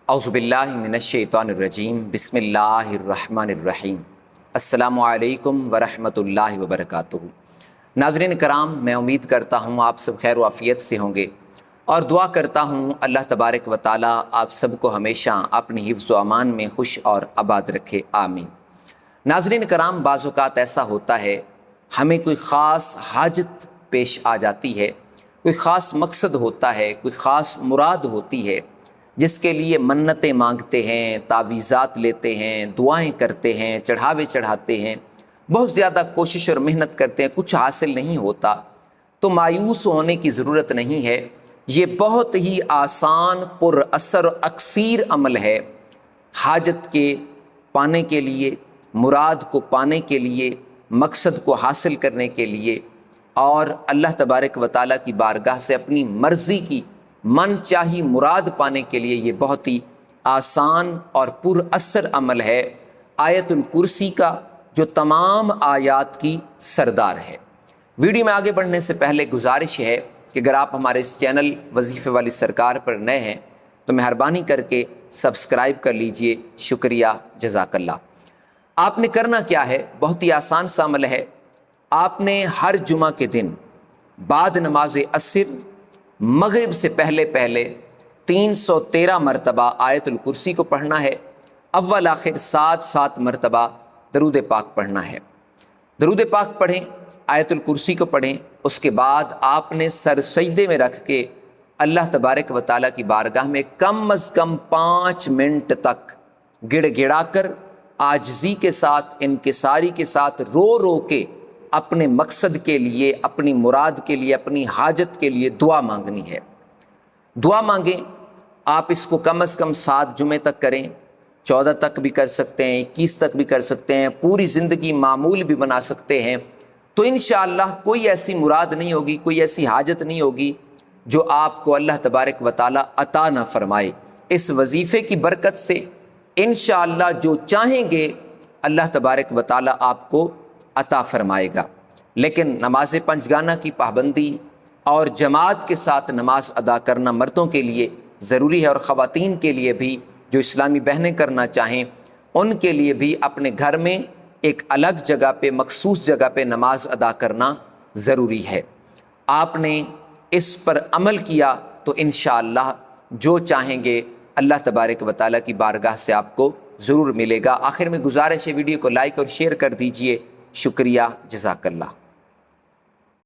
اعوذ باللہ من الشیطان الرجیم بسم اللہ الرحمن الرحیم السلام علیکم ورحمۃ اللہ وبرکاتہ۔ ناظرین کرام، میں امید کرتا ہوں آپ سب خیر و عافیت سے ہوں گے اور دعا کرتا ہوں اللہ تبارک و تعالی آپ سب کو ہمیشہ اپنی حفظ و امان میں خوش اور آباد رکھے، آمین۔ ناظرین کرام، بعض اوقات ایسا ہوتا ہے ہمیں کوئی خاص حاجت پیش آ جاتی ہے، کوئی خاص مقصد ہوتا ہے، کوئی خاص مراد ہوتی ہے جس کے لیے منتیں مانگتے ہیں، تعویذات لیتے ہیں، دعائیں کرتے ہیں، چڑھاوے چڑھاتے ہیں، بہت زیادہ کوشش اور محنت کرتے ہیں، کچھ حاصل نہیں ہوتا تو مایوس ہونے کی ضرورت نہیں ہے۔ یہ بہت ہی آسان، پر اثر و اکثیر عمل ہے حاجت کے پانے کے لیے، مراد کو پانے کے لیے، مقصد کو حاصل کرنے کے لیے اور اللہ تبارک و تعالیٰ کی بارگاہ سے اپنی مرضی کی من چاہی مراد پانے کے لیے یہ بہت ہی آسان اور پر اثر عمل ہے آیت الکرسی کا، جو تمام آیات کی سردار ہے۔ ویڈیو میں آگے بڑھنے سے پہلے گزارش ہے کہ اگر آپ ہمارے اس چینل وظیفے والی سرکار پر نئے ہیں تو مہربانی کر کے سبسکرائب کر لیجئے، شکریہ، جزاک اللہ۔ آپ نے کرنا کیا ہے؟ بہت ہی آسان سا عمل ہے۔ آپ نے ہر جمعہ کے دن بعد نماز عصر مغرب سے پہلے 313 مرتبہ آیت الکرسی کو پڑھنا ہے، اول آخر 7 مرتبہ درود پاک پڑھنا ہے۔ درود پاک پڑھیں، آیت الکرسی کو پڑھیں، اس کے بعد آپ نے سر سجدے میں رکھ کے اللہ تبارک و تعالیٰ کی بارگاہ میں کم از کم 5 منٹ تک گڑ گڑا کر عاجزی کے ساتھ، انکساری کے ساتھ، رو رو کے اپنے مقصد کے لیے، اپنی مراد کے لیے، اپنی حاجت کے لیے دعا مانگنی ہے۔ دعا مانگیں، آپ اس کو کم از کم 7 جمعے تک کریں، 14 تک بھی کر سکتے ہیں، 21 تک بھی کر سکتے ہیں، پوری زندگی معمول بھی بنا سکتے ہیں، تو انشاءاللہ کوئی ایسی مراد نہیں ہوگی، کوئی ایسی حاجت نہیں ہوگی جو آپ کو اللہ تبارک و تعالیٰ عطا نہ فرمائے۔ اس وظیفے کی برکت سے انشاءاللہ جو چاہیں گے اللہ تبارک و تعالیٰ آپ کو عطا فرمائے گا۔ لیکن نماز پنجگانہ کی پابندی اور جماعت کے ساتھ نماز ادا کرنا مردوں کے لیے ضروری ہے، اور خواتین کے لیے بھی جو اسلامی بہنیں کرنا چاہیں ان کے لیے بھی اپنے گھر میں ایک الگ جگہ پہ، مخصوص جگہ پہ نماز ادا کرنا ضروری ہے۔ آپ نے اس پر عمل کیا تو انشاءاللہ جو چاہیں گے اللہ تبارک و تعالیٰ کی بارگاہ سے آپ کو ضرور ملے گا۔ آخر میں گزارش ہے، ویڈیو کو لائک اور شیئر کر دیجئے، شکریہ، جزاک اللہ۔